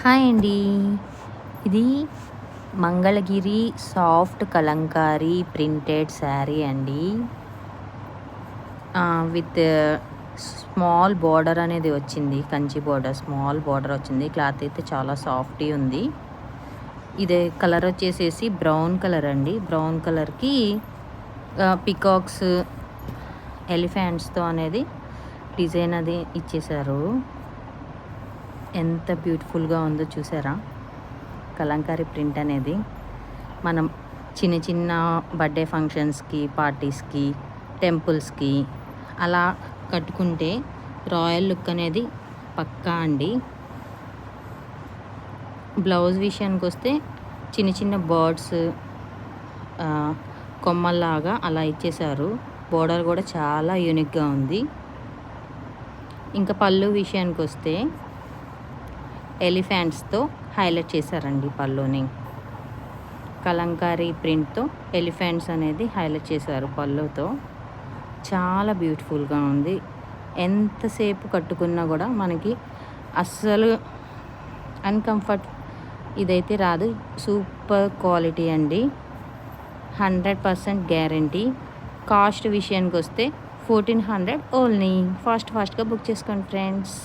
Hi అండి. ఇది Mangalagiri soft Kalamkari printed sari అండి. విత్ స్మాల్ బార్డర్ అనేది వచ్చింది. కంచి బార్డర్, స్మాల్ బార్డర్ వచ్చింది. క్లాత్ అయితే చాలా సాఫ్ట్‌గా ఉంది. ఇదే కలర్ వచ్చేసేసి బ్రౌన్ కలర్ అండి. బ్రౌన్ కలర్‌కి పికాక్స్, ఎలిఫెంట్స్‌తో అనేది డిజైన్ అది ఇచ్చేశారు. ఎంత బ్యూటిఫుల్గా ఉందో చూసారా? కలంకారీ ప్రింట్ అనేది మనం చిన్న చిన్న బర్త్డే ఫంక్షన్స్కి, పార్టీస్కి, టెంపుల్స్కి అలా కట్టుకుంటే రాయల్ లుక్ అనేది పక్కా అండి. బ్లౌజ్ విషయానికి వస్తే చిన్న చిన్న బర్డ్స్ కొమ్మల్లాగా అలా ఇచ్చేశారు. బోర్డర్ కూడా చాలా యూనిక్గా ఉంది. ఇంకా పళ్ళు విషయానికి వస్తే ఎలిఫెంట్స్తో హైలైట్ చేశారండి. పళ్ళుని కలంకారీ ప్రింట్తో ఎలిఫెంట్స్ అనేది హైలైట్ చేశారు పళ్ళుతో. చాలా బ్యూటిఫుల్గా ఉంది. ఎంతసేపు కట్టుకున్నా కూడా మనకి అస్సలు అన్కంఫర్ట్ ఇదైతే రాదు. సూపర్ క్వాలిటీ అండి. 100% గ్యారంటీ. కాస్ట్ విషయానికి వస్తే 1400 ఓన్లీ. ఫాస్ట్గా బుక్ చేసుకోండి ఫ్రెండ్స్.